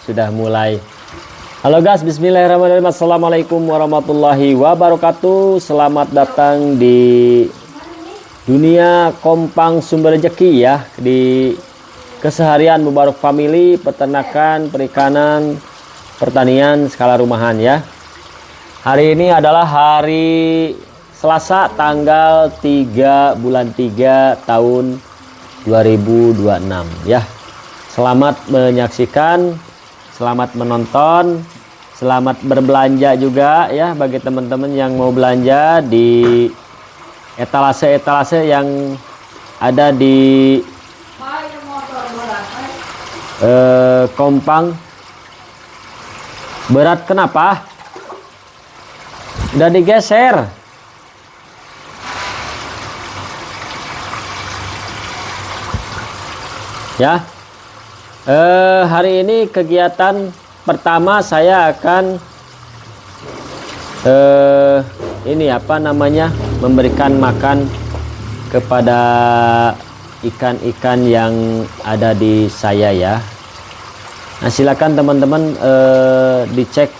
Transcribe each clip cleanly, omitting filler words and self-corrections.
Sudah mulai. Halo guys, bismillahirrahmanirrahim. Assalamualaikum warahmatullahi wabarakatuh. Selamat datang di dunia Kompang Sumber Rezeki ya. Di keseharian Mubarak Family, peternakan, perikanan, pertanian, skala rumahan ya. Hari ini adalah hari Selasa tanggal 3 bulan 3 tahun 2026 ya. Selamat menyaksikan, selamat menonton, selamat berbelanja juga ya bagi teman-teman yang mau belanja di etalase-etalase yang ada di Kompang. Berat kenapa? Udah digeser. Ya. Hari ini kegiatan pertama saya akan memberikan makan kepada ikan-ikan yang ada di saya ya. Nah, silakan teman-teman dicek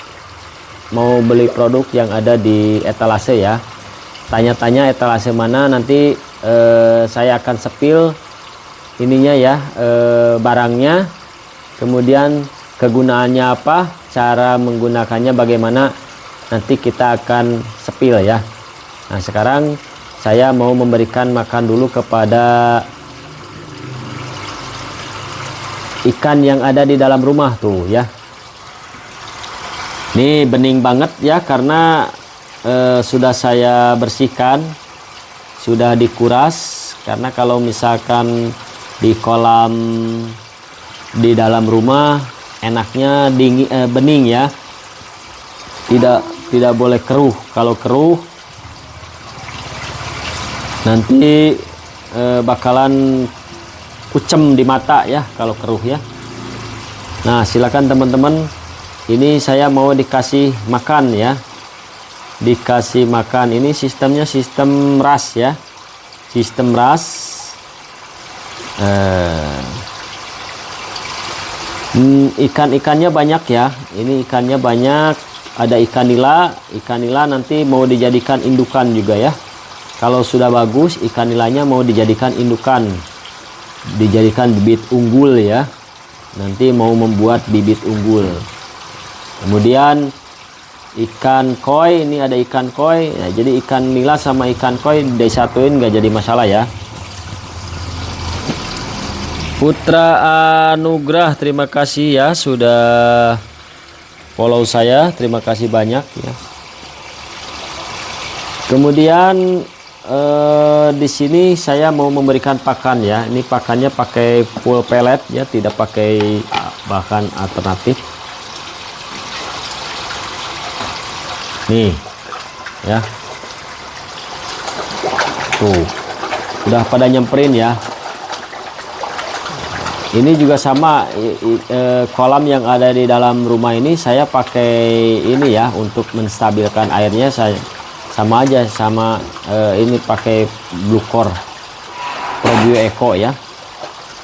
mau beli produk yang ada di etalase ya. Tanya-tanya etalase mana, nanti saya akan sepil ininya ya, barangnya, kemudian kegunaannya apa, cara menggunakannya bagaimana, nanti kita akan sepil ya. Nah, sekarang saya mau memberikan makan dulu kepada ikan yang ada di dalam rumah tuh ya. Ini bening banget ya, karena sudah saya bersihkan, sudah dikuras. Karena kalau misalkan di kolam di dalam rumah enaknya bening ya, tidak boleh keruh. Kalau keruh nanti bakalan kucem di mata ya kalau keruh ya. Nah, silakan teman-teman, ini saya mau dikasih makan ya, dikasih makan. Ini sistemnya sistem ras ya, sistem ras. Ikan-ikannya banyak ya. Ini ikannya banyak. Ada ikan nila. Ikan nila nanti mau dijadikan indukan juga ya. Kalau sudah bagus, ikan nilanya mau dijadikan indukan, dijadikan bibit unggul ya. Nanti mau membuat bibit unggul. Kemudian ikan koi, ini ada ikan koi ya, jadi ikan nila sama ikan koi disatuin nggak jadi masalah ya. Putra Anugrah, terima kasih ya sudah follow saya, terima kasih banyak ya. Kemudian di sini saya mau memberikan pakan ya. Ini pakannya pakai full pellet ya, tidak pakai bahan alternatif. Nih ya, tuh udah pada nyemperin ya. Ini juga sama, kolam yang ada di dalam rumah ini saya pakai ini ya untuk menstabilkan airnya. Saya sama aja sama ini pakai Bluecor Probio Eco ya,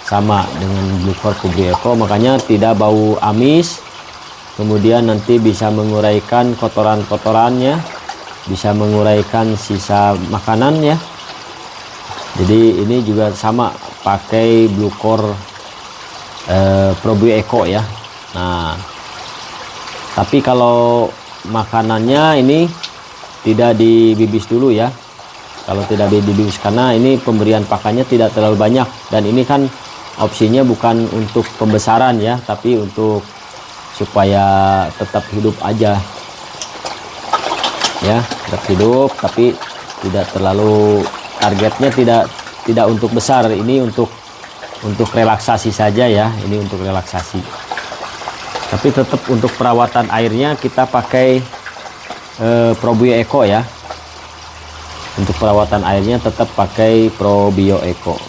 sama dengan Bluecor Probio Eco, makanya tidak bau amis. Kemudian nanti bisa menguraikan kotoran-kotorannya, bisa menguraikan sisa makanan ya. Jadi ini juga sama pakai Bluecor Probio Eco ya. Nah, tapi kalau makanannya ini tidak dibibis dulu ya. Kalau tidak dibibis, karena ini pemberian pakannya tidak terlalu banyak, dan ini kan opsinya bukan untuk pembesaran ya, tapi untuk supaya tetap hidup aja ya, tetap hidup tapi tidak terlalu, targetnya tidak untuk besar. Ini untuk relaksasi saja ya, ini untuk relaksasi. Tapi tetap untuk perawatan airnya kita pakai Probio Eco ya. Untuk perawatan airnya tetap pakai Probio Eco.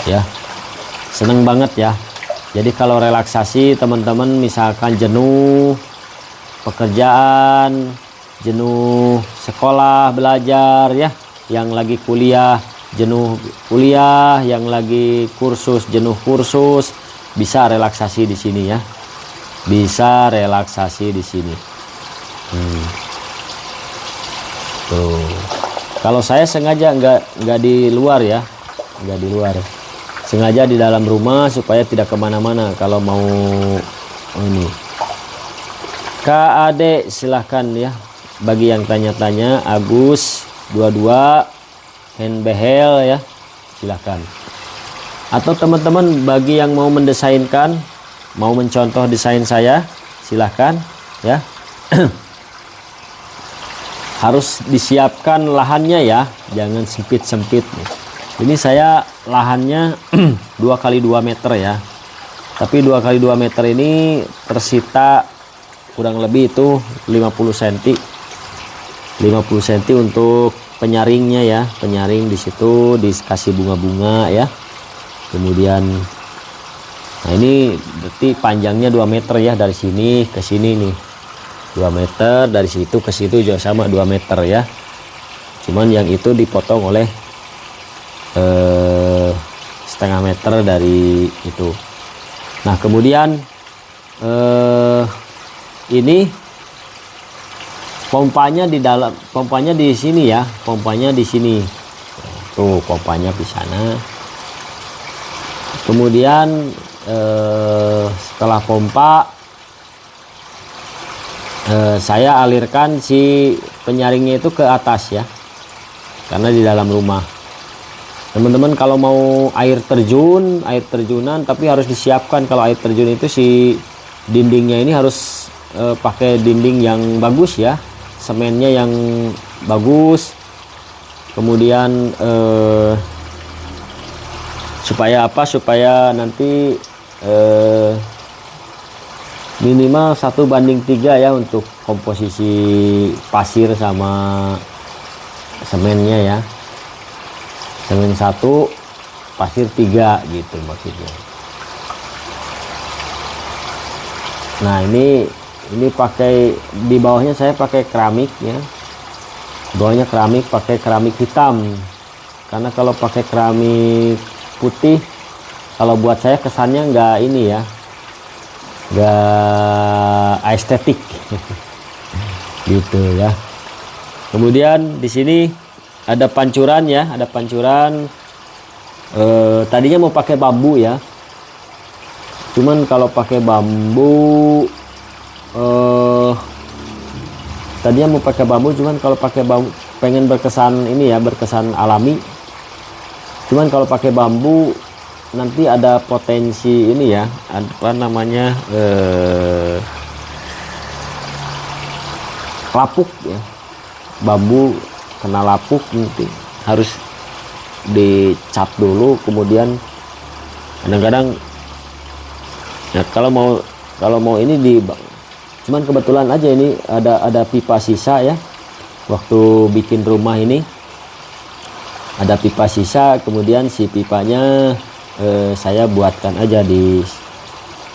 Ya, seneng banget ya. Jadi kalau relaksasi teman-teman, misalkan jenuh pekerjaan, jenuh sekolah belajar ya, yang lagi kuliah, jenuh kuliah, yang lagi kursus, jenuh kursus, bisa relaksasi di sini ya. Bisa relaksasi di sini. Tuh. Kalau saya sengaja nggak di luar ya, nggak di luar. Sengaja di dalam rumah supaya tidak kemana-mana kalau mau ini. Kak Ade silahkan ya. Bagi yang tanya-tanya, Agus 22 Handbehel ya, silahkan. Atau teman-teman bagi yang mau mendesainkan, mau mencontoh desain saya, silahkan ya. Harus disiapkan lahannya ya, jangan sempit-sempit. Ini saya lahannya 2 kali 2 meter ya, tapi 2 kali 2 meter ini tersita kurang lebih itu 50 cm 50 cm untuk penyaringnya ya, penyaring di situ dikasih bunga-bunga ya. Kemudian nah ini berarti panjangnya 2 meter ya, dari sini ke sini nih 2 meter, dari situ ke situ juga sama 2 meter ya. Cuman yang itu dipotong oleh setengah meter dari itu. Nah kemudian ini pompanya di dalam, pompanya di sini ya, pompanya di sini. Tuh pompanya di sana. Kemudian setelah pompa saya alirkan si penyaringnya itu ke atas ya, karena di dalam rumah. Teman-teman kalau mau air terjunan, tapi harus disiapkan. Kalau air terjun itu si dindingnya ini harus pakai dinding yang bagus ya, semennya yang bagus. Kemudian supaya apa, supaya nanti minimal 1:3 ya untuk komposisi pasir sama semennya ya. Semen 1, pasir 3 gitu maksudnya. Nah ini pakai, di bawahnya saya pakai keramik ya. Bawahnya keramik, pakai keramik hitam. Karena kalau pakai keramik putih, kalau buat saya kesannya nggak ini ya, nggak estetik gitu ya. Kemudian di sini ada pancuran ya, ada pancuran. Tadinya mau pakai bambu ya, cuman kalau pakai bambu tadinya mau pakai bambu, cuman kalau pakai bambu pengen berkesan ini ya, berkesan alami. Cuman kalau pakai bambu nanti ada potensi ini ya, apa namanya, lapuk ya, bambu kena lapuk, nanti harus dicat dulu. Kemudian kadang-kadang ya kalau mau ini cuman kebetulan aja ini ada pipa sisa ya, waktu bikin rumah ini ada pipa sisa. Kemudian si pipanya saya buatkan aja,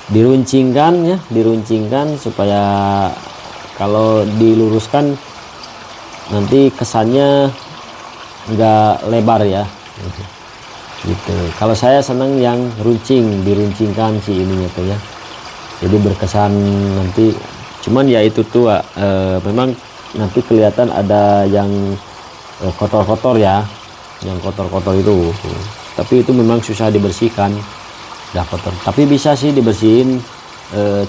diruncingkan ya, diruncingkan supaya kalau diluruskan nanti kesannya nggak lebar ya gitu. Kalau saya senang yang diruncingkan si ininya tuh ya, jadi berkesan nanti. Cuman ya itu tuh memang nanti kelihatan ada yang kotor-kotor ya, yang kotor-kotor itu. Tapi itu memang susah dibersihkan, udah kotor. Tapi bisa sih dibersihin.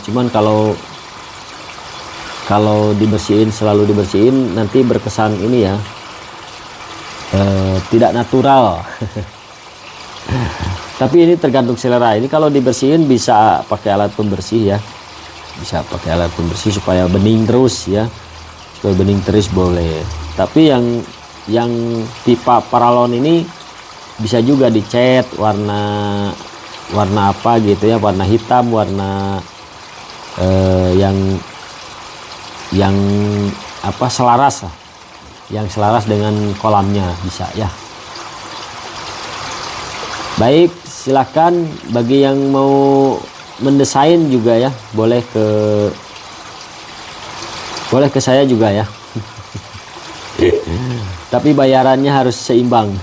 Cuman kalau dibersihin, selalu dibersihin, nanti berkesan ini ya, tidak natural. Tapi ini tergantung selera. Ini kalau dibersihin bisa pakai alat pembersih ya, bisa pakai alat pembersih supaya bening terus ya, supaya bening terus boleh. Tapi yang pipa paralon ini bisa juga dicat warna apa gitu ya, warna hitam, warna yang apa, selaras lah, yang selaras dengan kolamnya bisa ya. Baik, silahkan bagi yang mau mendesain juga ya, boleh ke saya juga ya. Tapi bayarannya harus seimbang.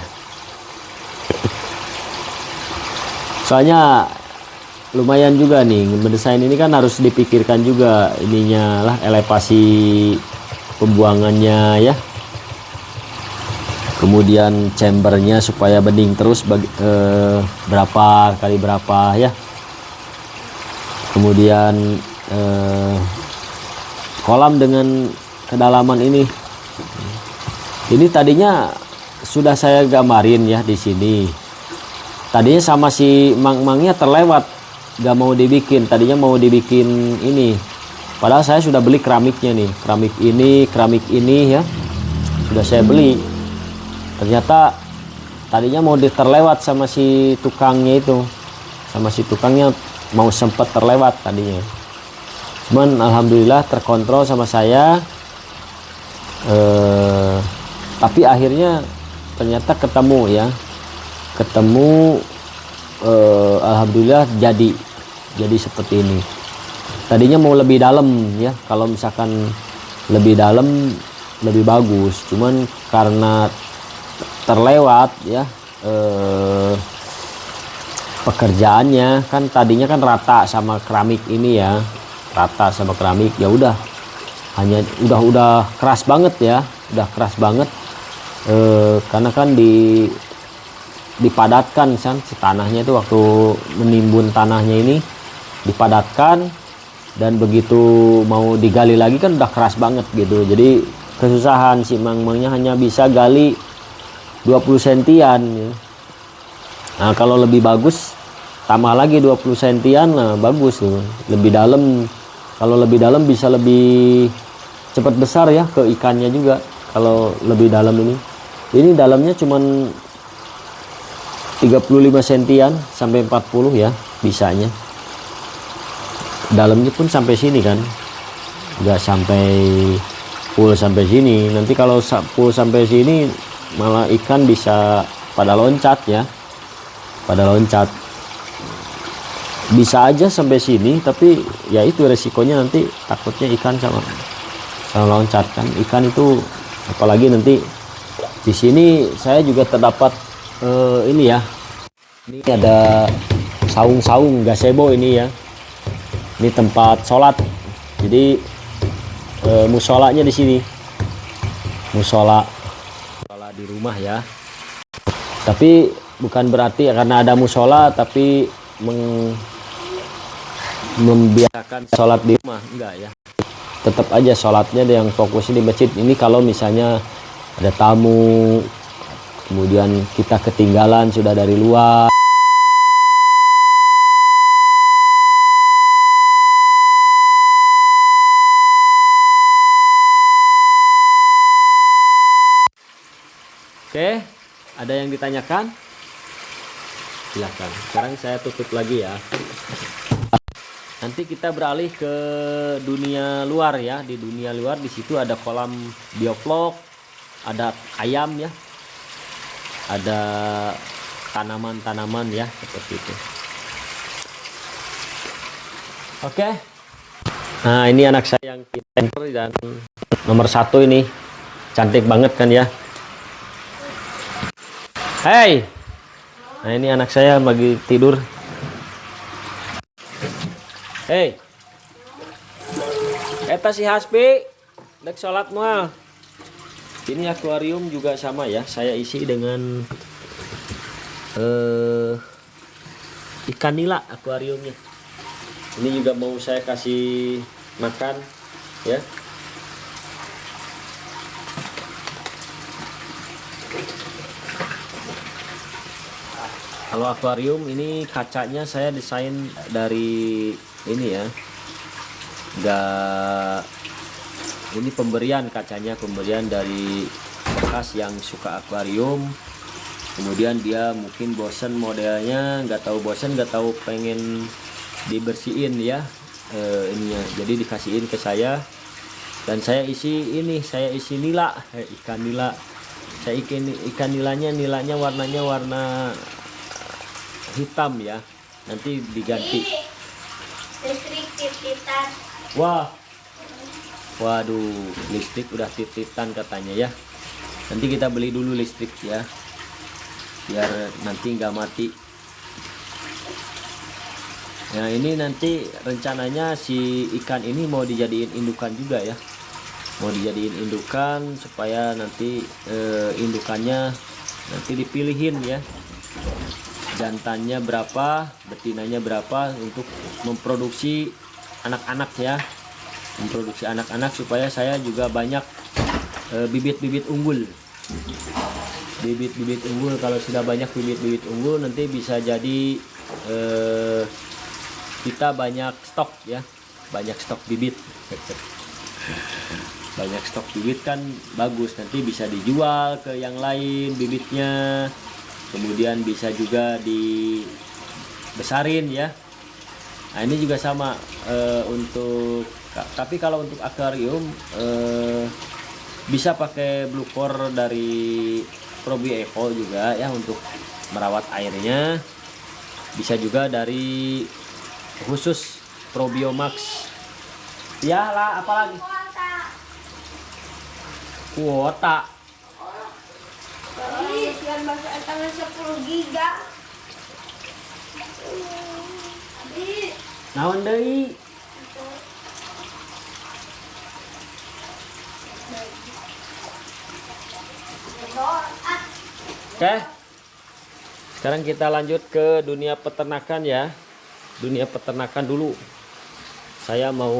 Soalnya lumayan juga nih mendesain ini kan, harus dipikirkan juga ininya lah, elevasi pembuangannya ya, kemudian chambernya supaya bening terus berapa kali berapa ya, kemudian kolam dengan kedalaman ini tadinya sudah saya gambarin ya di sini. Tadinya sama si mang-mangnya terlewat, gak mau dibikin. Tadinya mau dibikin ini, padahal saya sudah beli keramiknya nih, keramik ini ya, sudah saya beli. Ternyata tadinya mau terlewat sama si tukangnya itu, mau sempat terlewat tadinya. Cuman alhamdulillah terkontrol sama saya. Tapi akhirnya ternyata ketemu ya, alhamdulillah jadi seperti ini. Tadinya mau lebih dalam ya, kalau misalkan lebih dalam lebih bagus, cuman karena terlewat ya pekerjaannya kan. Tadinya kan rata sama keramik ini ya, ya udah, hanya udah keras banget ya, karena kan dipadatkan kan si tanahnya itu, waktu menimbun tanahnya ini dipadatkan, dan begitu mau digali lagi kan udah keras banget gitu. Jadi kesusahan si mang-mangnya, hanya bisa gali 20 sentian ya. Nah kalau lebih bagus tambah lagi 20 sentian, nah bagus tuh, lebih dalam. Kalau lebih dalam bisa lebih cepat besar ya ke ikannya juga. Kalau lebih dalam ini dalamnya cuman 35 sentian sampai 40 ya bisanya. Dalamnya pun sampai sini kan, nggak sampai full sampai sini. Nanti kalau full sampai sini malah ikan bisa pada loncat ya, bisa aja sampai sini, tapi ya itu resikonya, nanti takutnya ikan sama loncat kan. Ikan itu apalagi nanti di sini saya juga terdapat ini ya, ini ada saung gazebo ini ya, ini tempat sholat. Jadi musolanya di sini, musola di rumah ya. Tapi bukan berarti karena ada musola tapi membiarkan sholat di rumah, enggak ya. Tetap aja sholatnya yang fokusnya di masjid. Ini kalau misalnya ada tamu, kemudian kita ketinggalan sudah dari luar. Oke, ada yang ditanyakan? Silakan. Sekarang saya tutup lagi ya. Nanti kita beralih ke dunia luar ya. Di dunia luar, di situ ada kolam bioflok, ada ayam ya, ada tanaman-tanaman ya, seperti itu. Oke. Nah ini anak saya yang pintar dan nomor 1 ini, cantik banget kan ya. Hey, nah ini anak saya lagi tidur. Hey, eta si Hasbi dek sholat mual. Ini akuarium juga sama ya, saya isi dengan ikan nila akuariumnya. Ini juga mau saya kasih makan ya. Kalau akuarium ini kacanya saya desain dari ini ya, ini pemberian kacanya, pemberian dari bekas yang suka akuarium. Kemudian dia mungkin bosen modelnya, nggak tahu pengen dibersihin ya ininya, jadi dikasihin ke saya, dan saya isi nila, ikan nila. Saya ikan nilanya warnanya warna hitam ya, nanti diganti. Listrik tititan. Wah, waduh, listrik udah tititan katanya ya. Nanti kita beli dulu listrik ya, biar nanti nggak mati. Nah ini nanti rencananya si ikan ini mau dijadiin indukan juga ya, mau dijadiin indukan supaya nanti indukannya nanti dipilihin ya, jantannya berapa, betinanya berapa untuk memproduksi anak-anak ya, memproduksi anak-anak supaya saya juga banyak bibit-bibit unggul. Bibit-bibit unggul, kalau sudah banyak bibit-bibit unggul nanti bisa jadi kita banyak stok ya, banyak stok bibit. Banyak stok bibit kan bagus, nanti bisa dijual ke yang lain bibitnya, kemudian bisa juga dibesarin ya. Nah ini juga sama untuk, tapi kalau untuk akuarium bisa pakai blue core dari Probio Eco juga ya untuk merawat airnya, bisa juga dari khusus Probio Max ya lah. Apalagi kuota Yang masuk tangan 10 giga. naon deui. Oke, sekarang kita lanjut ke dunia peternakan ya. Dunia peternakan dulu. Saya mau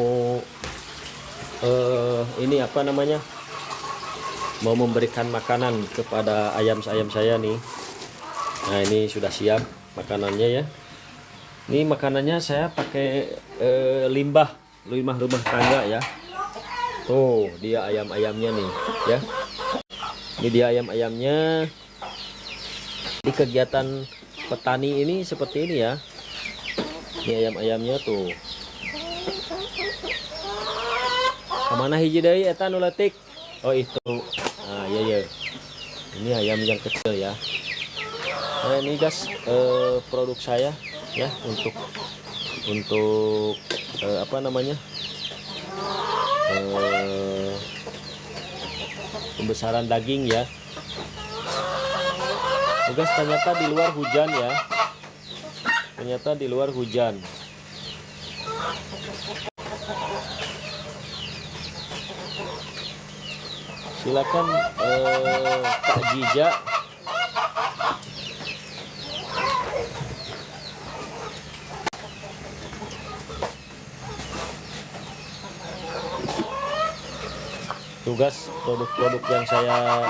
ini apa namanya? Mau memberikan makanan kepada ayam-ayam saya nih. Nah ini sudah siap makanannya ya. Ini makanannya saya pakai limbah rumah tangga ya. Tuh dia ayam-ayamnya nih ya. Ini dia ayam-ayamnya. Di kegiatan petani ini seperti ini ya. Ini ayam-ayamnya tuh. Kemana hiji deui eta nu leutik? Oh itu. Nah iya ya. Ini ayam yang kecil ya. Nah ini guys produk saya ya untuk apa namanya? Pembesaran daging ya. Guys ternyata di luar hujan ya. Ternyata di luar hujan. Silakan Kak Jija. Tugas produk-produk yang saya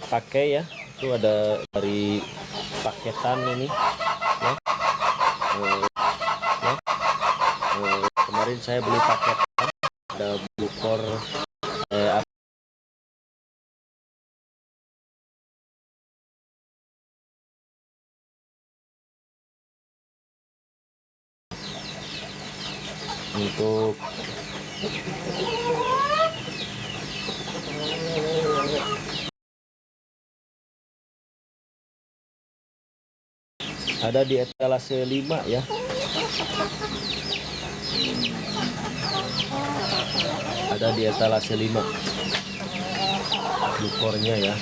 pakai ya, itu ada dari paketan ini ya. Kemarin saya beli paket, ada bukor untuk ada di etalase 5 ya. Ada di etalase 5 bukornya ya.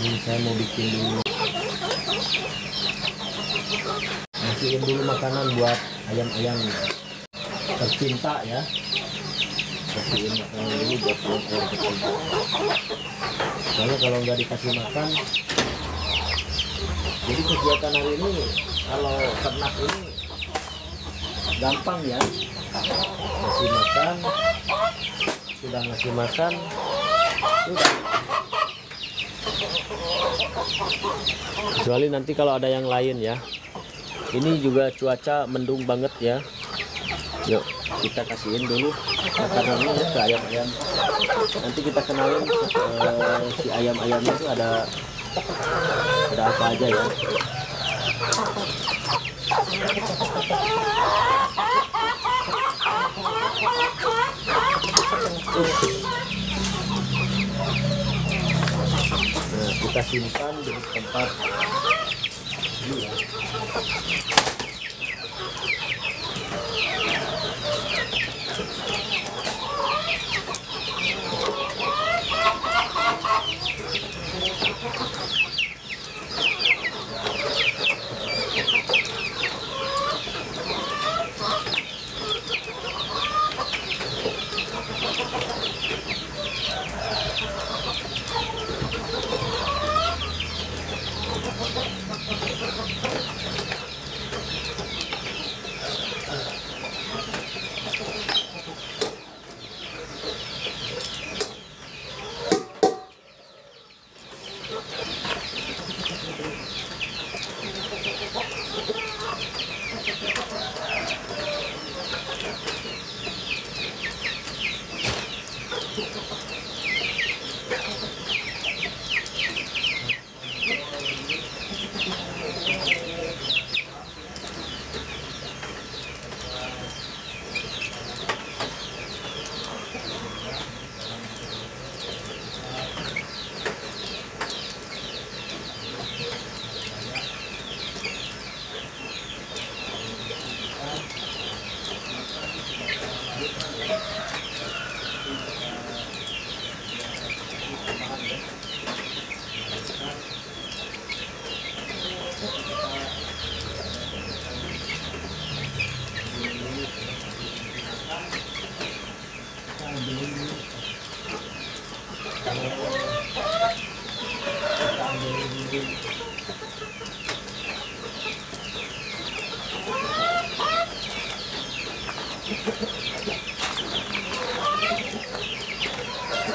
Ini saya mau bikin dulu, masukin dulu makanan buat ayam-ayam tercinta ya. Masukin makanan dulu buat ayam tercinta. Soalnya kalau nggak dikasih makan, jadi kegiatan hari ini kalau ternak ini gampang ya. Ngasih makan, sudah ngasih makan, sudah. Kecuali nanti kalau ada yang lain ya. Ini juga cuaca mendung banget ya. Yuk kita kasihin dulu makanannya ya ke ayam-ayam. Nanti kita kenalin si ayam-ayamnya itu ada apa aja ya. Nah, kita simpan di tempat ini ya.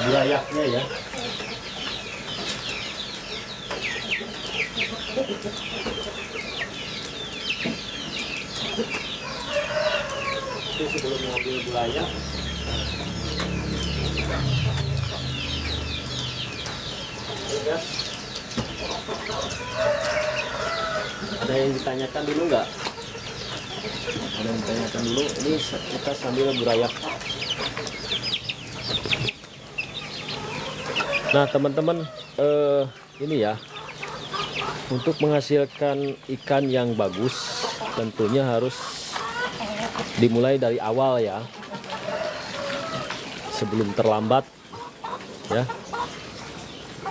Burayaknya ya. Itu sebelum ngambil bulayak, ya. Ada yang ditanyakan dulu nggak? Ada yang ditanyakan dulu. Ini kita sambil burayak. Nah teman-teman, ini ya, untuk menghasilkan ikan yang bagus tentunya harus dimulai dari awal ya, sebelum terlambat ya.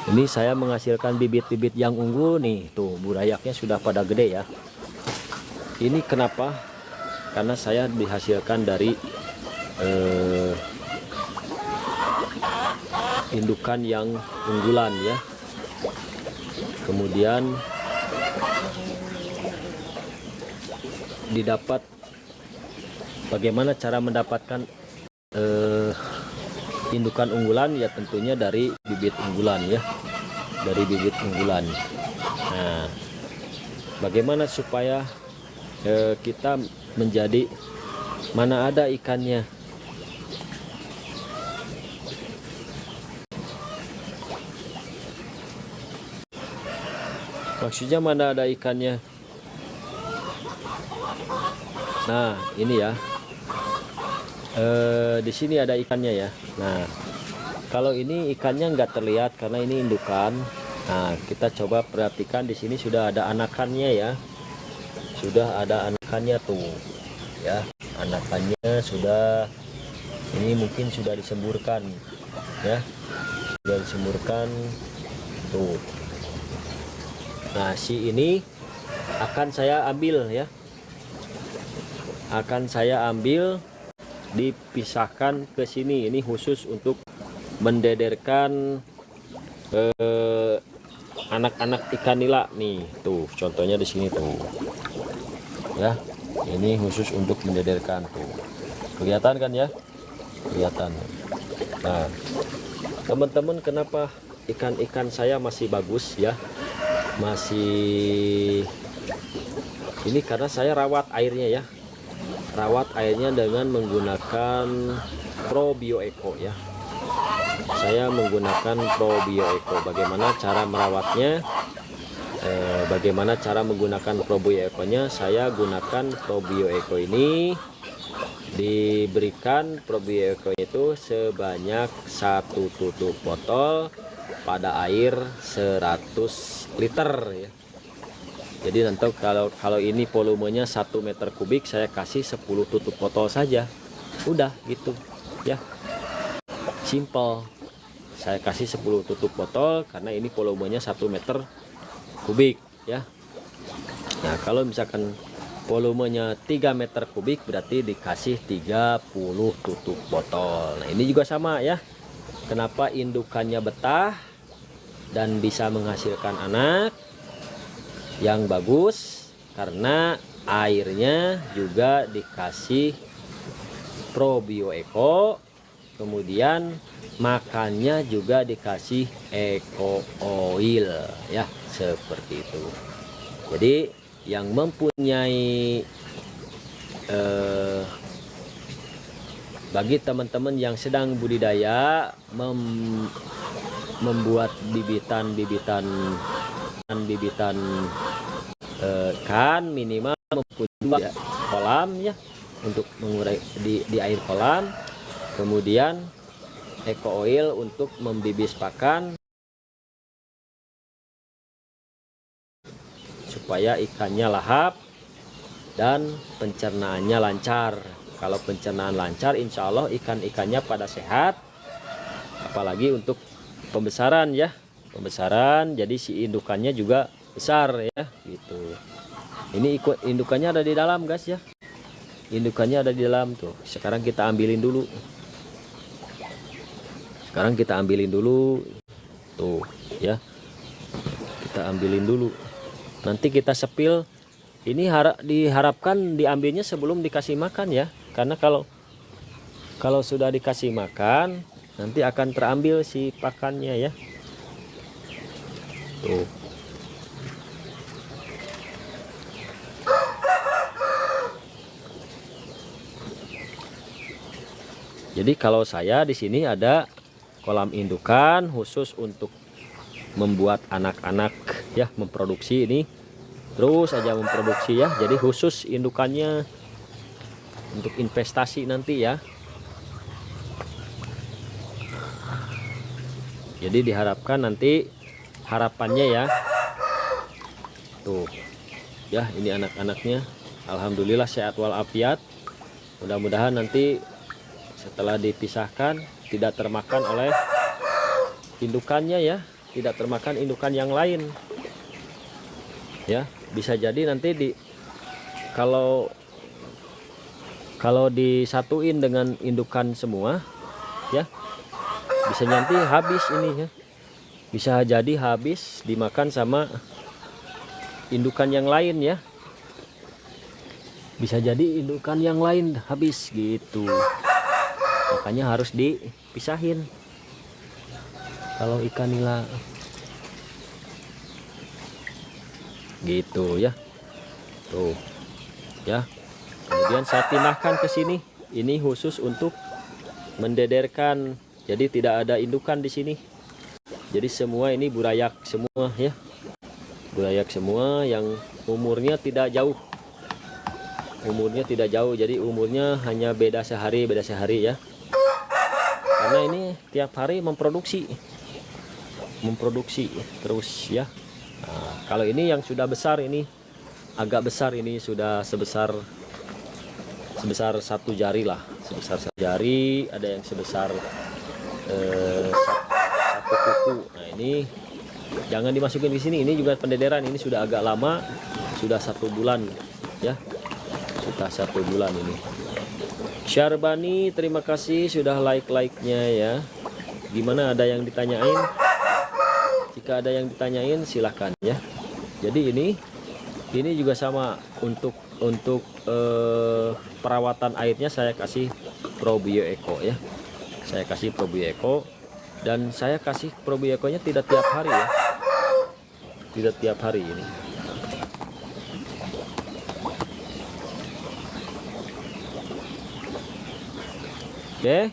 Ini saya menghasilkan bibit-bibit yang unggul nih, tuh burayaknya sudah pada gede ya. Ini kenapa? Karena saya dihasilkan dari indukan yang unggulan ya. Kemudian didapat bagaimana cara mendapatkan indukan unggulan ya, tentunya dari bibit unggulan ya, dari bibit unggulan. Nah, bagaimana supaya kita menjadi mana ada ikannya? Maksudnya mana ada ikannya? Nah, ini ya. Di sini ada ikannya ya. Nah, kalau ini ikannya nggak terlihat karena ini indukan. Nah, kita coba perhatikan di sini sudah ada anakannya ya. Sudah ada anakannya tuh. Ya, anakannya sudah, ini mungkin sudah disemburkan ya. Sudah disemburkan tuh. Nah, si ini akan saya ambil ya. Akan saya ambil, dipisahkan ke sini. Ini khusus untuk mendederkan anak-anak ikan nila nih. Tuh, contohnya di sini tuh. Ya. Ini khusus untuk mendederkan tuh. Kelihatan kan ya? Kelihatan. Nah, teman-teman, kenapa ikan-ikan saya masih bagus ya? Masih ini karena saya rawat airnya ya, rawat airnya dengan menggunakan Probio Eco ya. Saya menggunakan Probio Eco. Bagaimana cara merawatnya, bagaimana cara menggunakan Probio Eco nya? Saya gunakan Probio Eco ini, diberikan Probio Eco itu sebanyak 1 tutup botol pada air 100 liter ya. Jadi nanti kalau ini volumenya 1 meter kubik, saya kasih 10 tutup botol saja. Udah gitu ya. Simple. Saya kasih 10 tutup botol karena ini volumenya 1 meter kubik ya. Nah, kalau misalkan volumenya 3 meter kubik berarti dikasih 30 tutup botol. Nah, ini juga sama ya. Kenapa indukannya betah dan bisa menghasilkan anak? yang bagus karena airnya juga dikasih Probio Eko, kemudian makannya juga dikasih Eko Oil ya, seperti itu. Jadi yang mempunyai bagi teman-teman yang sedang budidaya membuat bibitan kan minimal mempunyai kolam ya, untuk mengurai di air kolam, kemudian Eko Oil untuk membibis pakan supaya ikannya lahap dan pencernaannya lancar. Kalau pencernaan lancar, insya Allah ikan-ikannya pada sehat. Apalagi untuk pembesaran ya, pembesaran. Jadi si indukannya juga besar ya, gitu. Ini indukannya ada di dalam guys ya. Indukannya ada di dalam tuh. Sekarang kita ambilin dulu. Tuh ya. Kita ambilin dulu. Nanti kita sepil. Ini diharapkan diambilnya sebelum dikasih makan ya. Karena kalau sudah dikasih makan, nanti akan terambil si pakannya ya. Tuh. Jadi kalau saya di sini ada kolam indukan khusus untuk membuat anak-anak ya, memproduksi ini. Terus aja memproduksi ya. Jadi khusus indukannya untuk investasi nanti ya. Jadi diharapkan nanti, harapannya ya. Tuh. Ya, ini anak-anaknya. Alhamdulillah sehat walafiat. Mudah-mudahan nanti setelah dipisahkan tidak termakan oleh indukannya ya, tidak termakan indukan yang lain. Ya, bisa jadi nanti kalau disatuin dengan indukan semua ya, bisa nanti habis ini ya. Bisa jadi habis dimakan sama indukan yang lain ya. Bisa jadi indukan yang lain habis gitu. Makanya harus dipisahin. Kalau ikan nila gitu ya. Tuh. Ya. Kemudian saya pindahkan ke sini. Ini khusus untuk mendederkan. Jadi tidak ada indukan di sini. Jadi semua ini burayak semua ya. Burayak semua yang umurnya tidak jauh. Jadi umurnya hanya beda sehari ya. Karena ini tiap hari memproduksi terus ya. Nah, kalau ini yang sudah besar, ini agak besar, ini sudah sebesar satu jari lah, sebesar satu jari. Ada yang sebesar satu kuku. Nah ini jangan dimasukin di sini. Ini juga pendederan. Ini sudah agak lama, sudah 1 bulan ya, sudah 1 bulan ini. Syarbani, terima kasih sudah like-nya ya. Gimana, ada yang ditanyain? Jika ada yang ditanyain silahkan ya. Jadi ini juga sama untuk perawatan airnya saya kasih Probio Eko ya. Saya kasih Probio Eko, dan saya kasih Probio Eko-nya tidak tiap hari ya. Tidak tiap hari ini. Oke.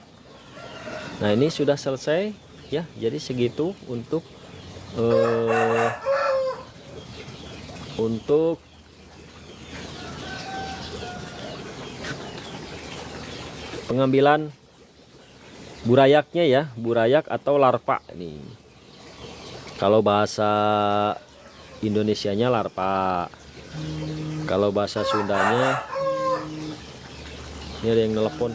Nah, ini sudah selesai ya. Jadi segitu untuk pengambilan burayaknya ya, burayak atau larva nih. Kalau bahasa Indonesianya larva. Kalau bahasa Sundanya, ini ada yang nelpon.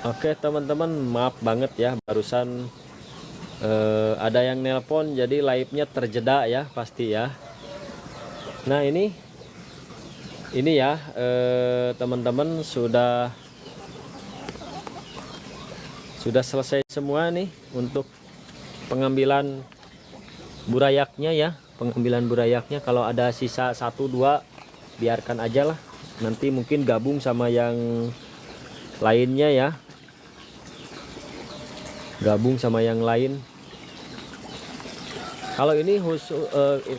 Oke teman-teman, maaf banget ya barusan ada yang nelpon jadi live-nya terjeda ya pasti ya. Nah ini ya teman-teman sudah selesai semua nih untuk pengambilan burayaknya ya, pengambilan burayaknya. Kalau ada sisa 1-2 biarkan aja lah, nanti mungkin gabung sama yang lainnya ya, gabung sama yang lain. Kalau ini khusus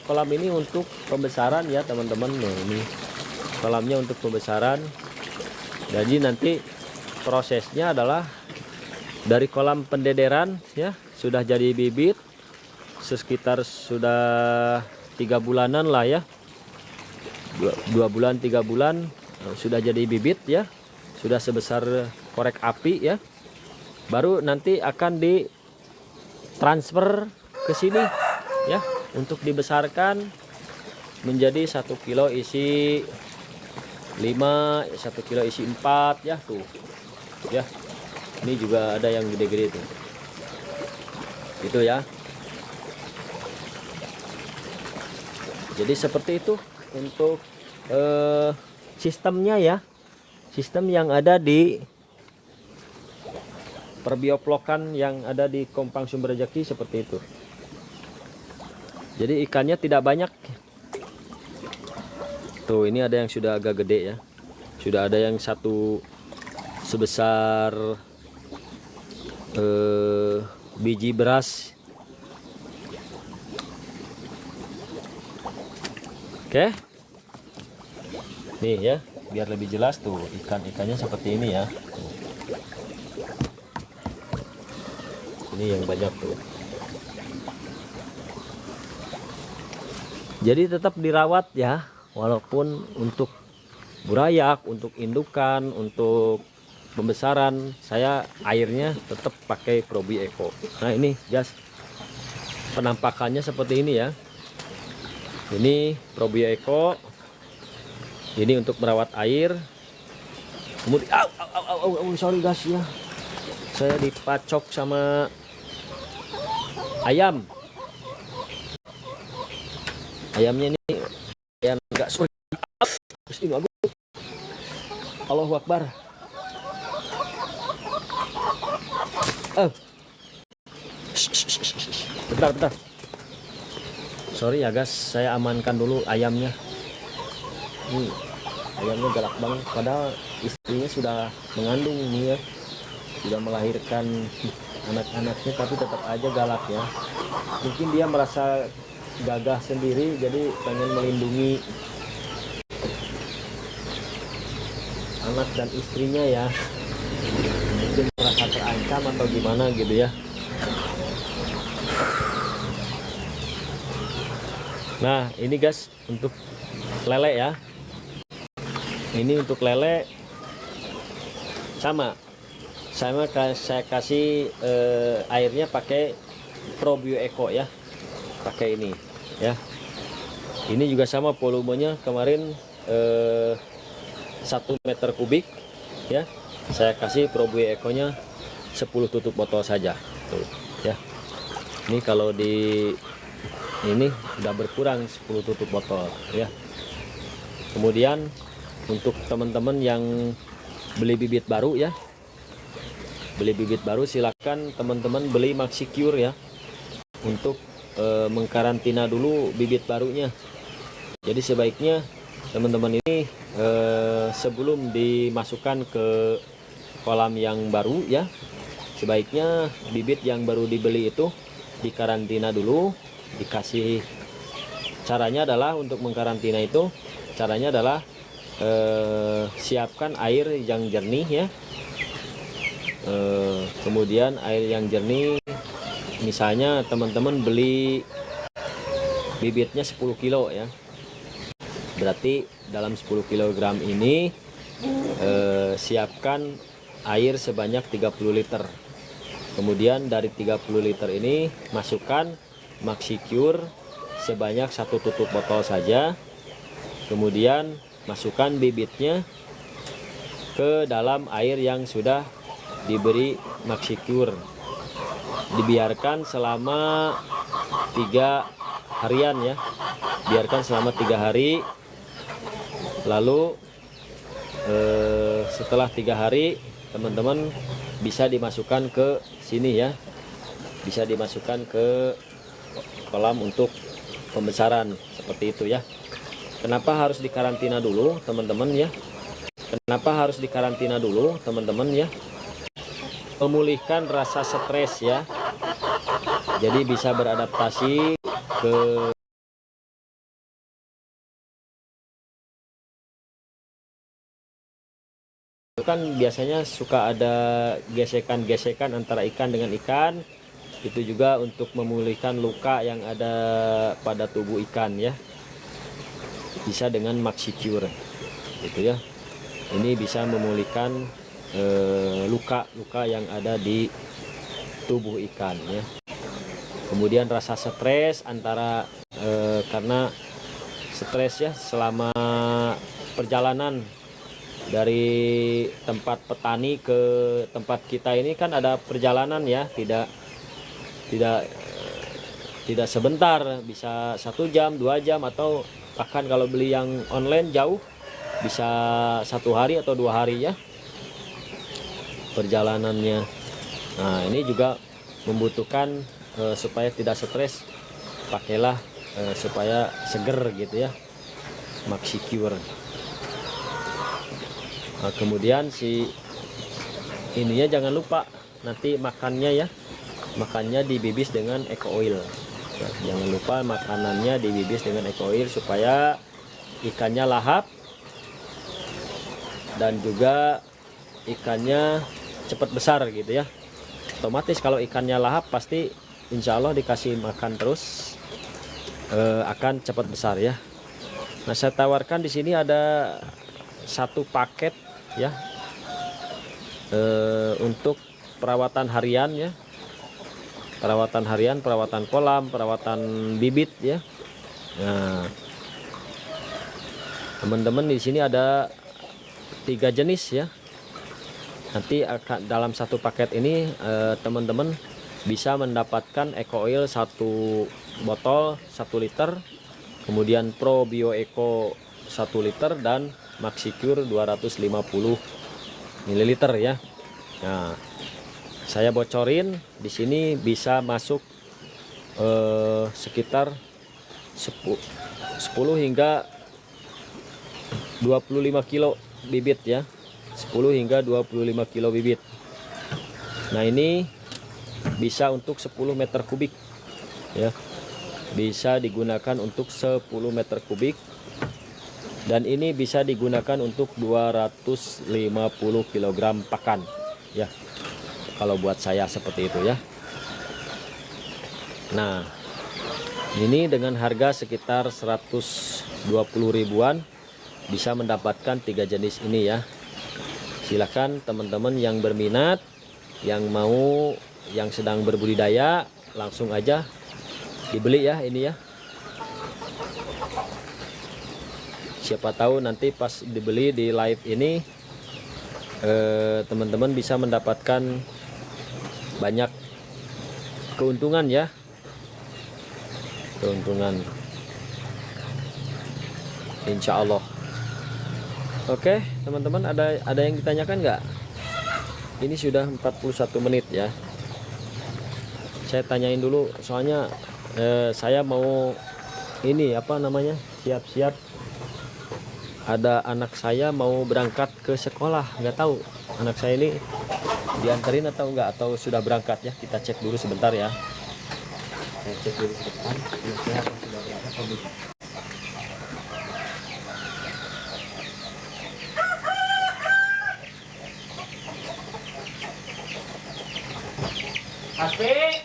kolam ini untuk pembesaran ya teman-teman. Nah, ini kolamnya untuk pembesaran. Jadi nanti prosesnya adalah dari kolam pendederan ya, sudah jadi bibit sekitar sudah 3 bulanan lah ya, 2 bulan 3 bulan sudah jadi bibit ya, sudah sebesar korek api ya. Baru nanti akan ditransfer ke sini ya untuk dibesarkan menjadi 1 kilo isi 5, 1 kilo isi 4 ya tuh ya. Ini juga ada yang gede-gede tuh itu ya. Jadi seperti itu untuk sistemnya ya, sistem yang ada di perbioplokan yang ada di Kompang Sumber Rejeki seperti itu. Jadi ikannya tidak banyak tuh, ini ada yang sudah agak gede ya, sudah ada yang satu sebesar biji beras. Oke nih ya, biar lebih jelas tuh ikannya seperti ini ya. Ini yang banyak tuh. Jadi tetap dirawat ya, walaupun untuk burayak, untuk indukan, untuk pembesaran saya airnya tetap pakai Probi Eco. Nah ini guys, penampakannya seperti ini ya. Ini Probi Eco, ini untuk merawat air. Kemudian sorry guys ya, saya dipacok sama ayam. Ayamnya ini yang enggak sulit. Allahu Akbar. Bentar. Sorry ya guys, saya amankan dulu ayamnya. Ini ayamnya galak banget, padahal istrinya sudah mengandung nih ya, sudah melahirkan anak-anaknya, tapi tetap aja galak ya. Mungkin dia merasa gagah sendiri, jadi pengen melindungi anak dan istrinya ya. Mungkin merasa terancam atau gimana gitu ya. Nah ini guys untuk lele ya, ini untuk lele sama saya kasih airnya pakai Probio Eco ya, pakai ini ya. Ini juga sama volumenya kemarin 1 meter kubik ya, saya kasih Probio Eco nya 10 tutup botol saja tuh ya. Ini kalau di ini udah berkurang 10 tutup botol ya. Kemudian untuk teman-teman yang beli bibit baru ya, beli bibit baru silakan teman-teman beli MaxiCure ya, untuk mengkarantina dulu bibit barunya. Jadi sebaiknya teman-teman ini sebelum dimasukkan ke kolam yang baru ya, sebaiknya bibit yang baru dibeli itu dikarantina dulu. Dikasih, caranya adalah untuk mengkarantina itu caranya adalah siapkan air yang jernih ya. Kemudian air yang jernih, misalnya teman-teman beli bibitnya 10 kilo ya, berarti dalam 10 kg ini siapkan air sebanyak 30 liter. Kemudian dari 30 liter ini masukkan MaxiCure sebanyak 1 tutup botol saja. Kemudian masukkan bibitnya ke dalam air yang sudah diberi Maxicure, dibiarkan selama 3 harian ya, biarkan selama 3 hari. Lalu setelah 3 hari teman-teman bisa dimasukkan ke sini ya, bisa dimasukkan ke kolam untuk pembesaran seperti itu ya. Kenapa harus dikarantina dulu teman-teman ya? Kenapa harus dikarantina dulu teman-teman ya? Memulihkan rasa stres ya, jadi bisa beradaptasi ke kan biasanya suka ada gesekan-gesekan antara ikan dengan ikan. Itu juga untuk memulihkan luka yang ada pada tubuh ikan ya, bisa dengan Maxicure gitu ya. Ini bisa memulihkan luka-luka yang ada di tubuh ikan ya. Kemudian rasa stres antara karena stres ya selama perjalanan dari tempat petani ke tempat kita ini kan ada perjalanan ya, tidak sebentar, bisa 1 jam 2 jam, atau bahkan kalau beli yang online jauh bisa 1 hari atau 2 hari ya perjalanannya. Nah ini juga membutuhkan supaya tidak stres, pakailah supaya seger gitu ya, Maxicure. Nah, kemudian si ininya jangan lupa nanti makannya ya, makannya dibibis dengan Eco Oil. Nah, jangan lupa makanannya dibibis dengan Eco Oil supaya ikannya lahap dan juga ikannya cepat besar gitu ya. Otomatis kalau ikannya lahap pasti insya Allah dikasih makan terus akan cepat besar ya. Nah saya tawarkan di sini ada 1 paket ya untuk perawatan harian ya, perawatan harian, perawatan kolam, perawatan bibit ya. Nah teman-teman di sini ada 3 jenis ya. Nanti akan dalam 1 paket ini teman-teman bisa mendapatkan Eco Oil 1 botol 1 liter, kemudian Pro Bio Eco 1 liter, dan Maxicure 250 ml ya. Nah, saya bocorin di sini bisa masuk sekitar 10 hingga 25 kilo bibit ya. 10 hingga 25 kilo bibit. Nah, ini bisa untuk 10 meter kubik ya. Bisa digunakan untuk 10 meter kubik. Dan ini bisa digunakan untuk 250 kg pakan ya, kalau buat saya seperti itu ya. Nah ini dengan harga sekitar 120 ribuan bisa mendapatkan 3 jenis ini ya. Silahkan teman-teman yang berminat, yang mau, yang sedang berbudidaya, langsung aja dibeli ya ini ya. Siapa tahu nanti pas dibeli di live ini teman-teman bisa mendapatkan banyak keuntungan ya, keuntungan insya Allah. Oke teman-teman, ada yang ditanyakan nggak? Ini sudah 41 menit ya. Saya tanyain dulu soalnya saya mau ini apa namanya, siap-siap. Ada anak saya mau berangkat ke sekolah, nggak tahu anak saya ini diantarin atau enggak, atau sudah berangkat ya. Kita cek dulu sebentar ya. Saya cek dulu sebentar. Sudah berangkat atau belum? Aspi.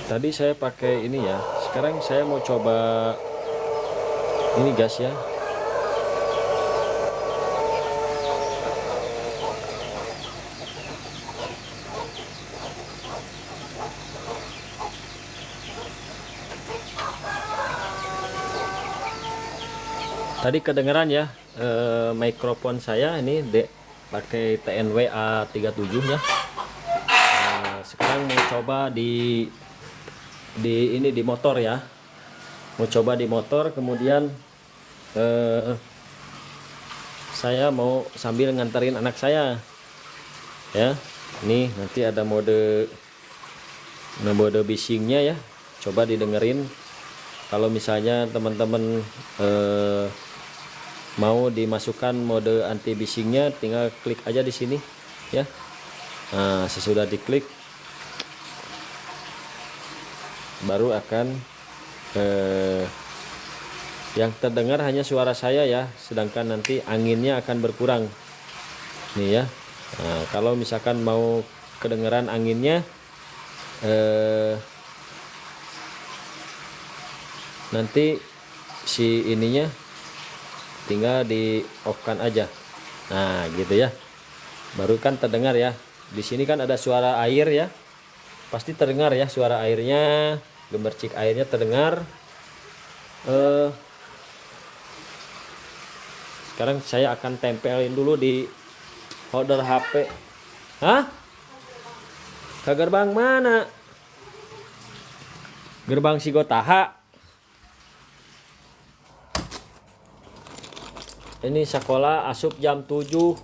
Tadi saya pakai ini ya, sekarang saya mau coba ini gas ya. Tadi kedengeran ya, mikrofon saya ini pakai TNW A37 ya. Sekarang mau coba di ini di motor ya, mau coba di motor, kemudian saya mau sambil nganterin anak saya ya. Ini nanti ada mode bisingnya ya, coba didengerin. Kalau misalnya teman-teman mau dimasukkan mode anti bisingnya, tinggal klik aja di sini ya. Nah, sesudah diklik baru akan yang terdengar hanya suara saya ya, sedangkan nanti anginnya akan berkurang nih ya. Nah, kalau misalkan mau kedengeran anginnya, nanti si ininya tinggal di off kan aja. Nah gitu ya, baru kan terdengar ya. Di sini kan ada suara air ya, pasti terdengar ya suara airnya, gemercik airnya terdengar. Sekarang saya akan tempelin dulu di holder HP. Hah? Ke gerbang mana? Gerbang Sigotaha. Ini sekolah asup jam 7.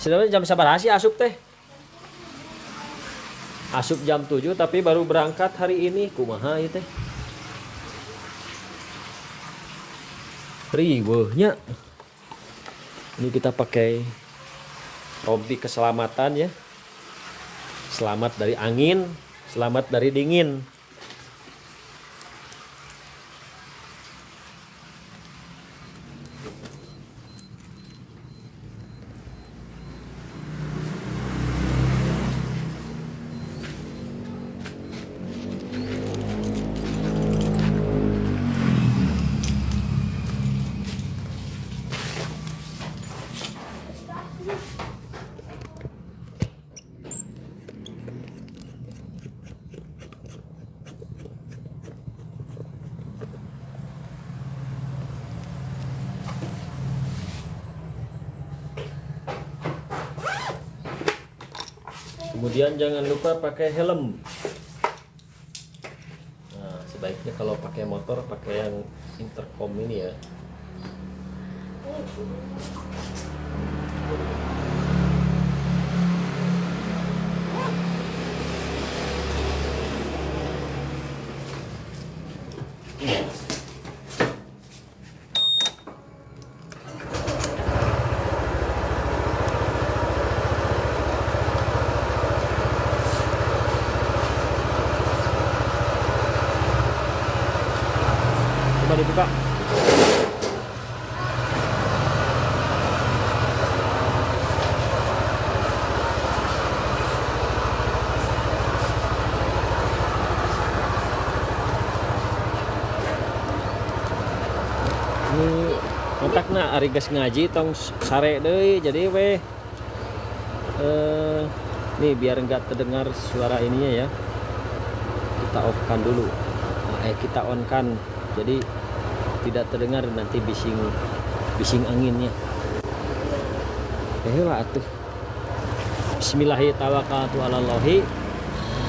Sebenarnya jam sabar sih asup teh? Asup jam 7 tapi baru berangkat hari ini. Kumaha ieu teh? Riweuhnya. Ini kita pakai rompi keselamatan ya. Selamat dari angin, selamat dari dingin. Kemudian jangan lupa pakai helm. Nah, sebaiknya kalau pakai motor pakai yang intercom ini ya. ari geus ngaji tong sare deui jadi weh nih biar enggak terdengar suara ininya ya. Kita off kan dulu. Kita on kan. Jadi tidak terdengar nanti bising anginnya. Lah atuh. Bismillahirrahmanirrahim.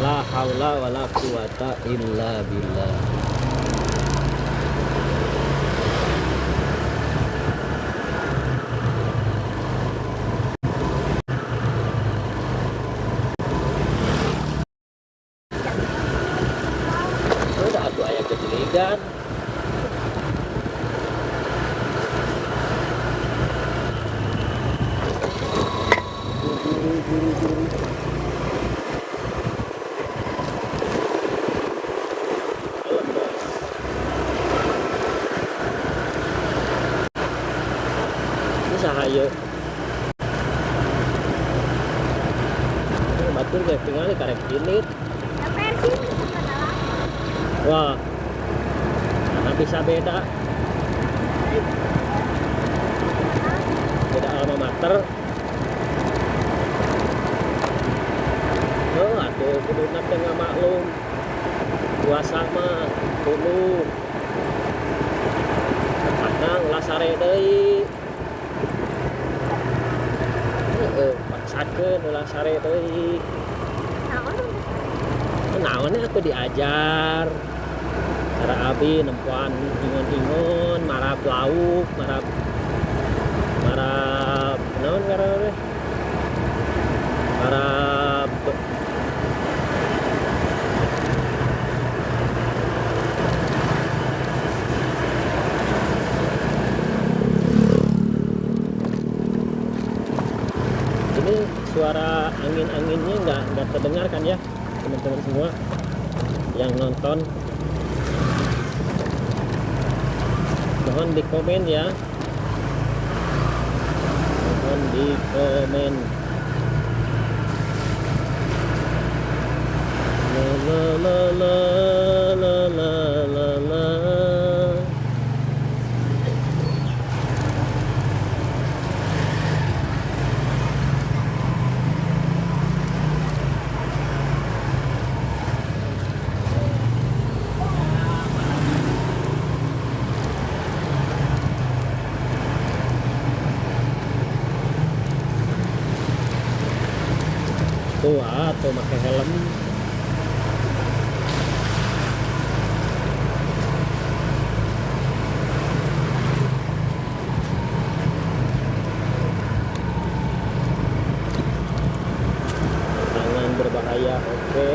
La haula wala quwata illa billah. Udah atuh aya gejeligan. Sahayu batur kayak tinggal di karek pinit. Wah, karena bisa beda alma mater. Oh, atuh kudu tengah maklum puasa mah kudu kadang ulah sare deui. Paksakeun ulah sare deui. Naonnya aku diajar cara abi nempuan ingon-ingon marap lauk marap naon ngaranna teh marap ini suara angin-anginnya nggak terdengar kan ya teman-teman semua yang nonton. Mohon di komen ya, mohon di komen. La la la la la la la la. Atau pakai helm. Jangan berbahaya, oke.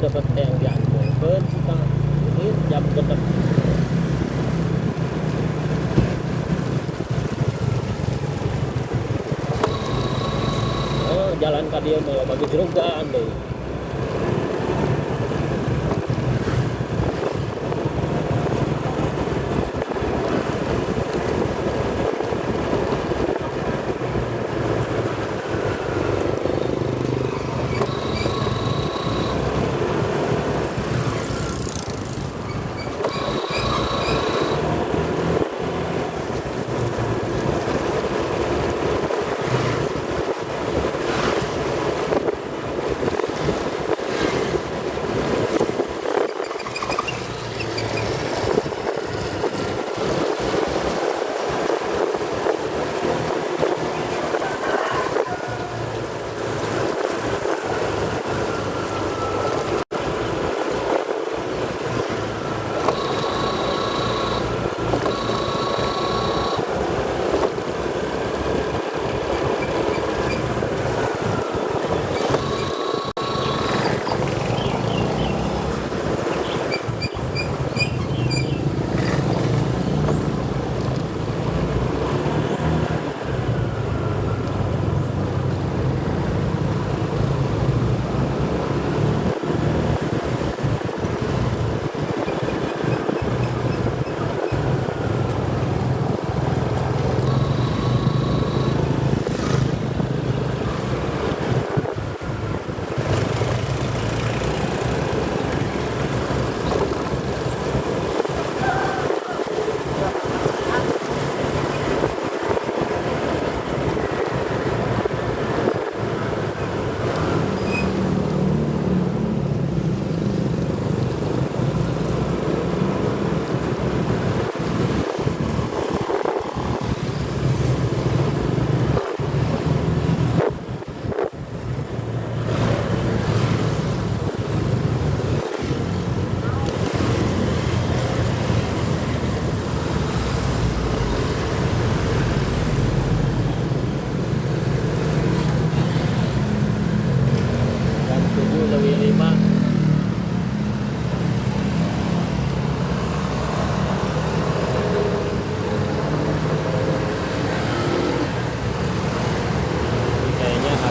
Dapat yang diambil kita ini jam tetap jalan ke dia malah bagi jerugaan deh.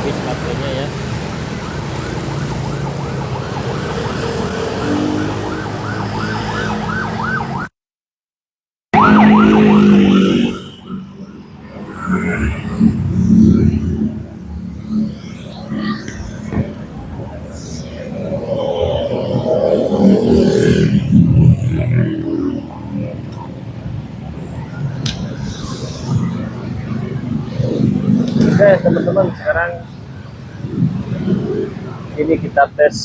habis baterainya ya. Oke teman-teman, sekarang ini kita tes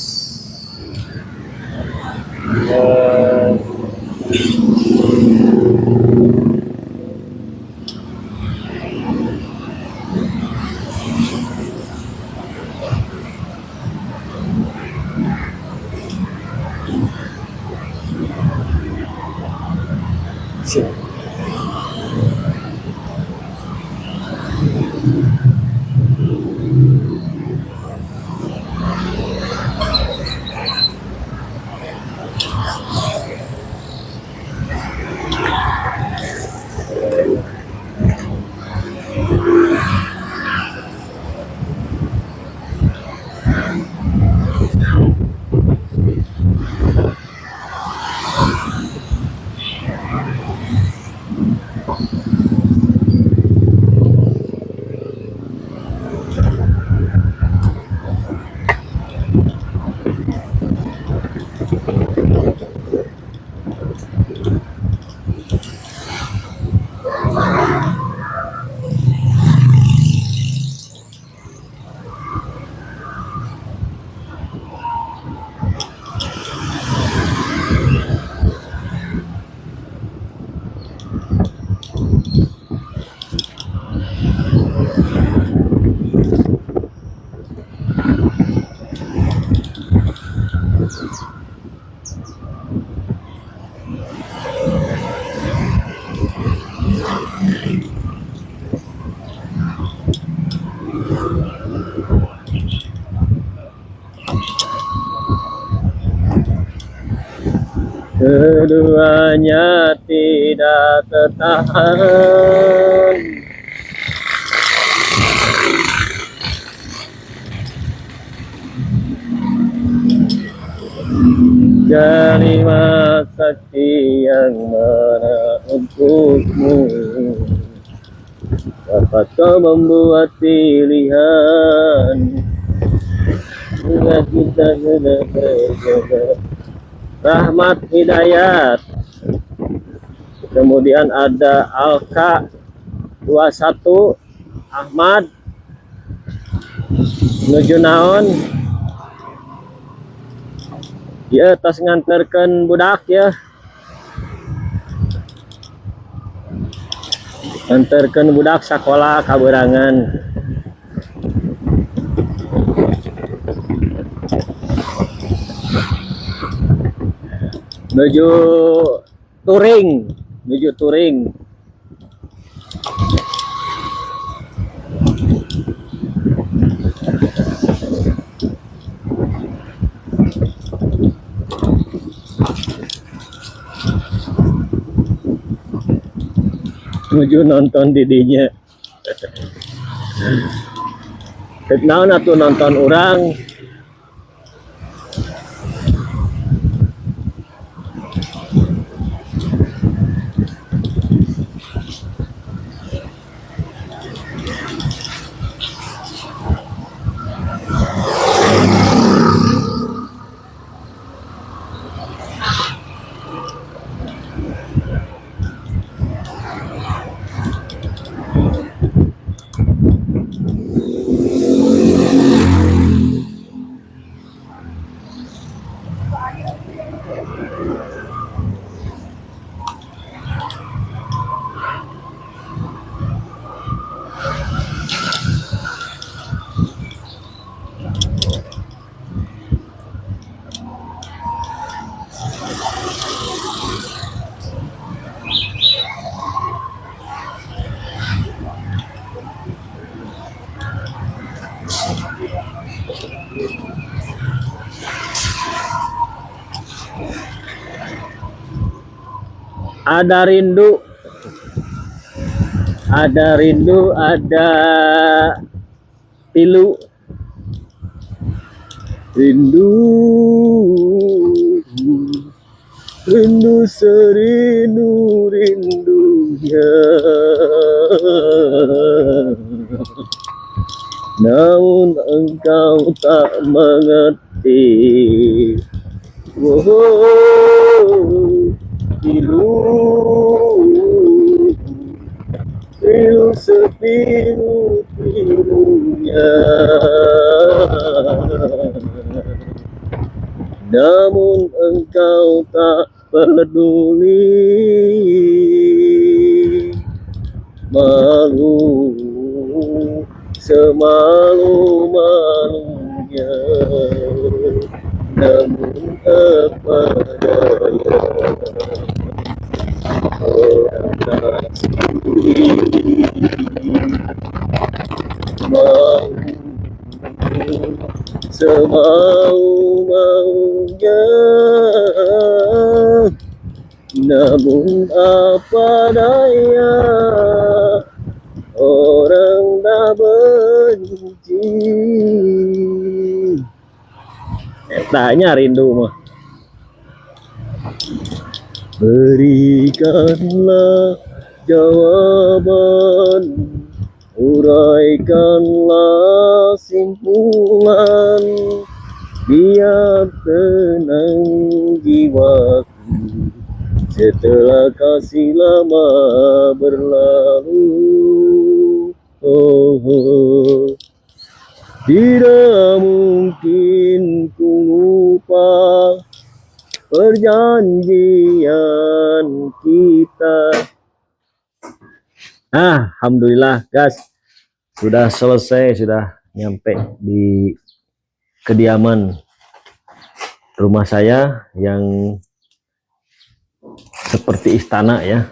keduanya tidak tertahan. Kalimat sakti yang mana untukmu, dapat kau membuat pilihan hingga kita sudah berbeda. Rahmat Hidayat, kemudian ada Alka 21 Ahmad menuju naon ya, tas nganterkan budak ya, nganterkan budak sekolah kaberangan. Menuju Turing. Menuju nonton didinya. Naon atuh nonton orang. Ada rindu, ada tilu, Rindu, rindu serindu rindunya. Namun engkau tak mengerti. Oh, pilu, pilu sepilu pilunya. Namun engkau tak peduli. Malu, semalu-malunya. Namun apa daya, orang kasih mau semau-maunya. Namun apa daya, orang dah benci. Tanya rindu mah. Berikanlah jawaban, uraikanlah simpulan, biar tenang jiwaku setelah kasih lama berlalu. Oh, oh. Tidak mungkin ku lupa perjanjian kita. Alhamdulillah guys, sudah selesai, sudah nyampe di kediaman rumah saya yang seperti istana ya.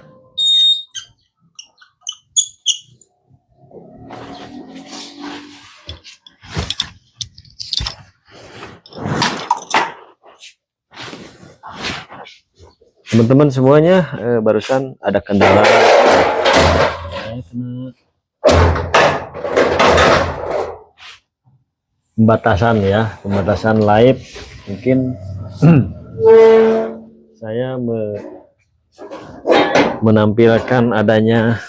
Teman-teman semuanya, barusan ada kendala. Saya kena pembatasan ya, pembatasan live. Mungkin saya menampilkan adanya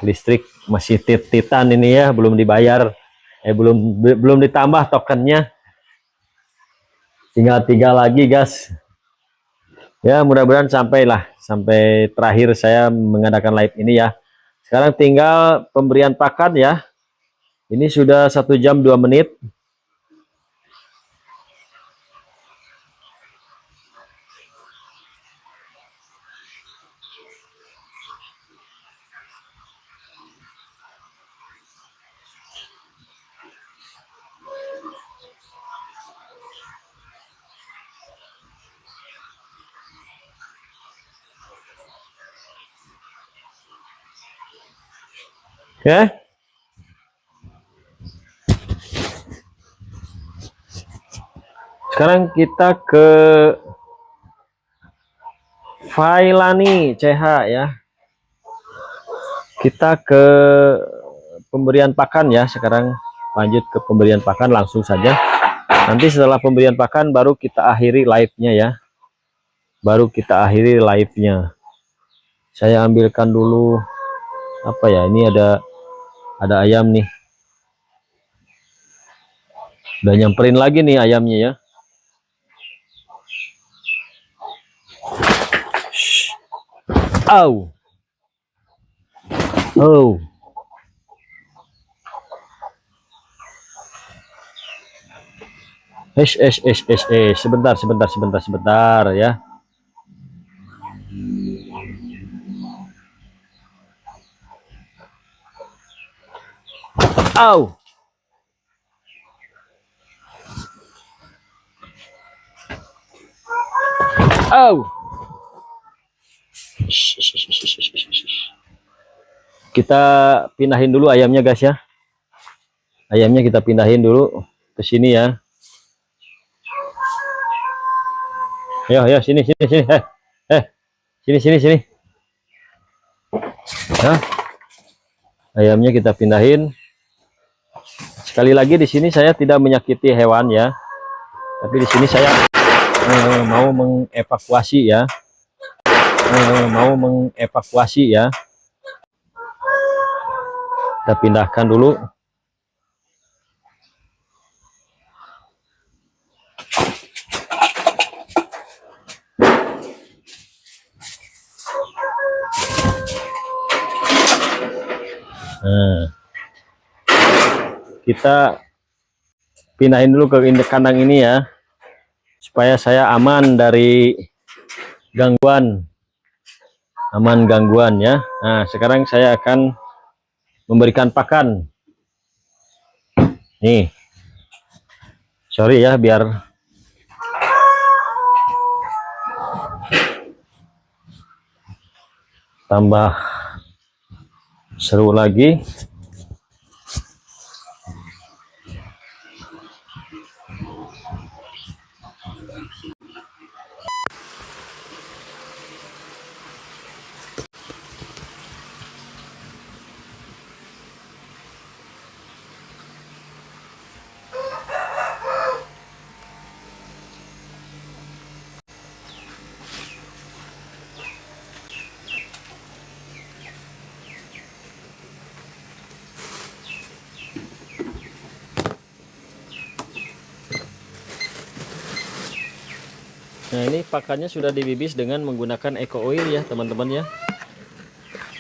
listrik masih titan ini ya, belum dibayar. Belum ditambah tokennya, tinggal 3 lagi guys ya. Mudah-mudahan sampai terakhir saya mengadakan live ini ya. Sekarang tinggal pemberian pakan ya. Ini sudah 1 jam 2 menit. Ya. Sekarang kita ke Failani CH ya. Kita ke pemberian pakan ya. Sekarang lanjut ke pemberian pakan langsung saja. Nanti setelah pemberian pakan baru kita akhiri live-nya ya. Baru kita akhiri live-nya. Saya ambilkan dulu apa ya? Ini ada ayam nih. Udah nyamperin lagi nih ayamnya ya. Au. Oh. Sebentar ya. Au. Au. Kita pindahin dulu ayamnya guys ya. Ayamnya kita pindahin dulu ke sini ya. Ayo sini. Sini. Hah? Ayamnya kita pindahin. Sekali lagi di sini saya tidak menyakiti hewan ya, tapi di sini saya mau mengevakuasi ya, Kita pindahkan dulu. Nah, kita pindahin dulu ke kandang ini ya, supaya saya aman dari gangguan, ya. Nah, sekarang saya akan memberikan pakan. Nih, sorry ya, biar tambah seru lagi. Nah, ini pakannya sudah dibibis dengan menggunakan eco oil ya teman-teman ya.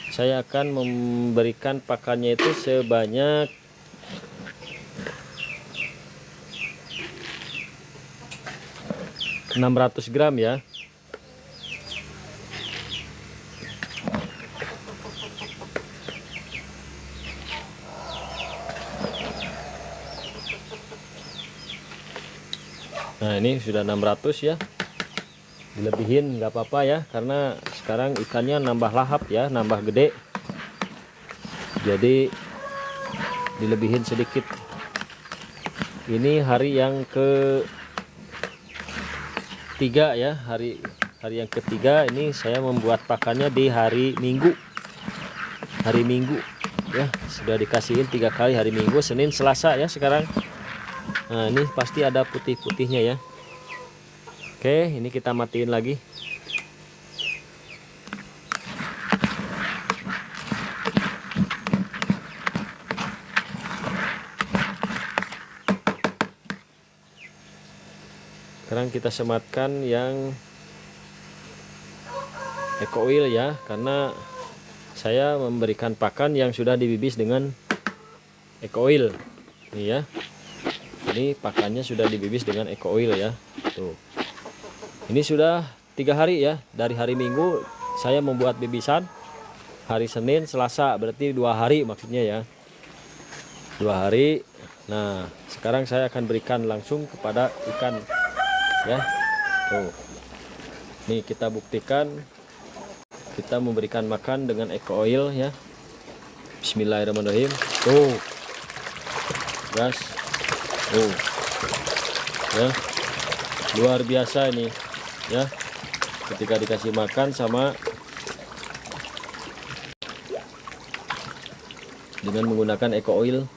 Saya akan memberikan pakannya itu sebanyak 600 gram ya. Nah, ini sudah 600 ya. Dilebihin nggak apa-apa ya, karena sekarang ikannya nambah lahap ya, nambah gede, jadi dilebihin sedikit. Ini hari yang ketiga ya, hari yang ketiga ini saya membuat pakannya di hari Minggu ya. Sudah dikasihin 3 kali, hari Minggu, Senin, Selasa ya sekarang. Nah, ini pasti ada putih-putihnya ya. Oke, ini kita matiin lagi. Sekarang kita sematkan yang eco oil ya, karena saya memberikan pakan yang sudah dibibis dengan eco oil. Nih ya. Ini pakannya sudah dibibis dengan eco oil ya. Tuh. Ini sudah 3 hari ya, dari hari Minggu saya membuat bibisan, hari Senin, Selasa, berarti 2 hari maksudnya ya, 2 hari. Nah, sekarang saya akan berikan langsung kepada ikan ya. Tuh, nih kita buktikan kita memberikan makan dengan eco oil ya. Bismillahirrahmanirrahim. Tuh, gas. Tuh ya, luar biasa ini ya, ketika dikasih makan sama dengan menggunakan eco oil,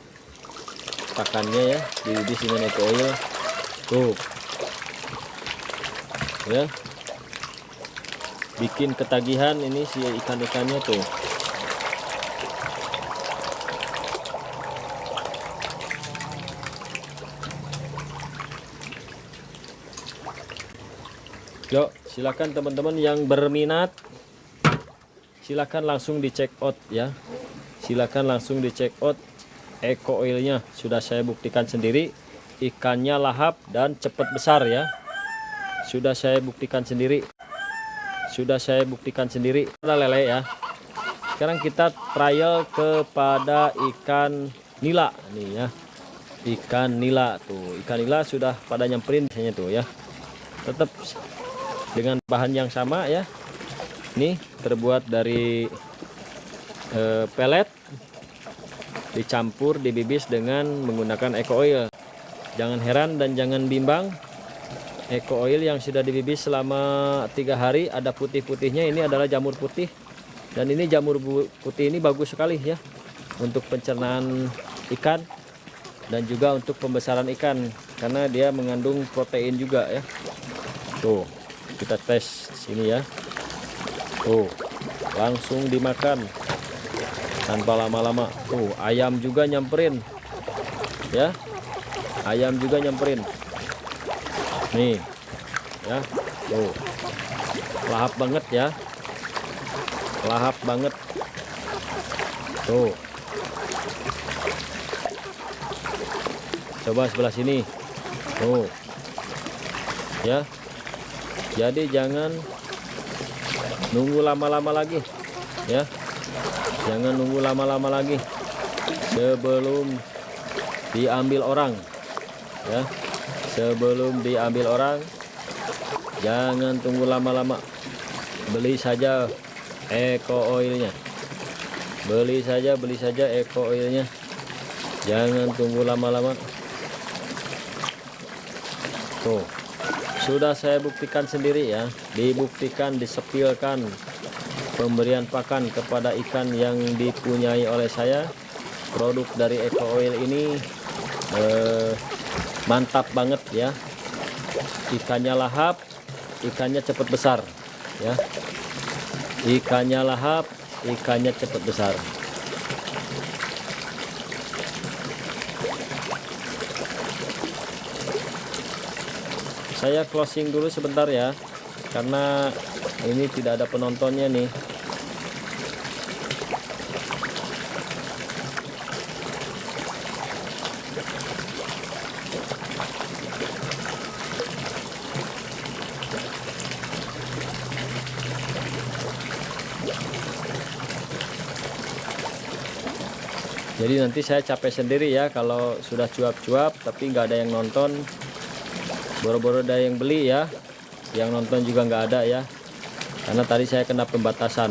pakannya ya dibibis dengan eco oil. Tuh ya, bikin ketagihan ini si ikan-ikannya tuh. Yuk, silakan teman-teman yang berminat, silakan langsung di check out ya. Silakan langsung di check out eco oilnya. Sudah saya buktikan sendiri, ikannya lahap dan cepat besar ya. Sudah saya buktikan sendiri. Ada lele ya. Sekarang kita trial kepada ikan nila nih ya. Ikan nila tuh, ikan nila sudah pada nyamperin biasanya tuh ya. Tetap dengan bahan yang sama ya. Ini terbuat dari pelet, dicampur, dibibis dengan menggunakan eco oil. Jangan heran dan jangan bimbang, eco oil yang sudah dibibis selama 3 hari ada putih-putihnya, ini adalah jamur putih. Dan ini jamur putih ini bagus sekali ya. untuk pencernaan ikan dan juga untuk pembesaran ikan, karena dia mengandung protein juga ya. Tuh, kita tes sini ya. Tuh, langsung dimakan tanpa lama-lama. Tuh, ayam juga nyamperin ya, ayam juga nyamperin nih ya. Tuh, lahap banget ya, lahap banget. Tuh, coba sebelah sini. Tuh ya, jadi jangan nunggu lama-lama lagi ya, jangan nunggu lama-lama lagi sebelum diambil orang ya, sebelum diambil orang. Jangan tunggu lama-lama, beli saja eco oilnya, beli saja eco oilnya, jangan tunggu lama-lama. Tuh, sudah saya buktikan sendiri ya, dibuktikan, disepilkan pemberian pakan kepada ikan yang dipunyai oleh saya. Produk dari eco oil ini mantap banget ya, ikannya lahap, ikannya cepat besar ya, ikannya lahap, ikannya cepat besar. Saya closing dulu sebentar ya, karena ini tidak ada penontonnya nih. Jadi nanti saya capek sendiri ya kalau sudah cuap-cuap tapi nggak ada yang nonton. Boro-boro ada yang beli ya, yang nonton juga nggak ada ya, karena tadi saya kena pembatasan.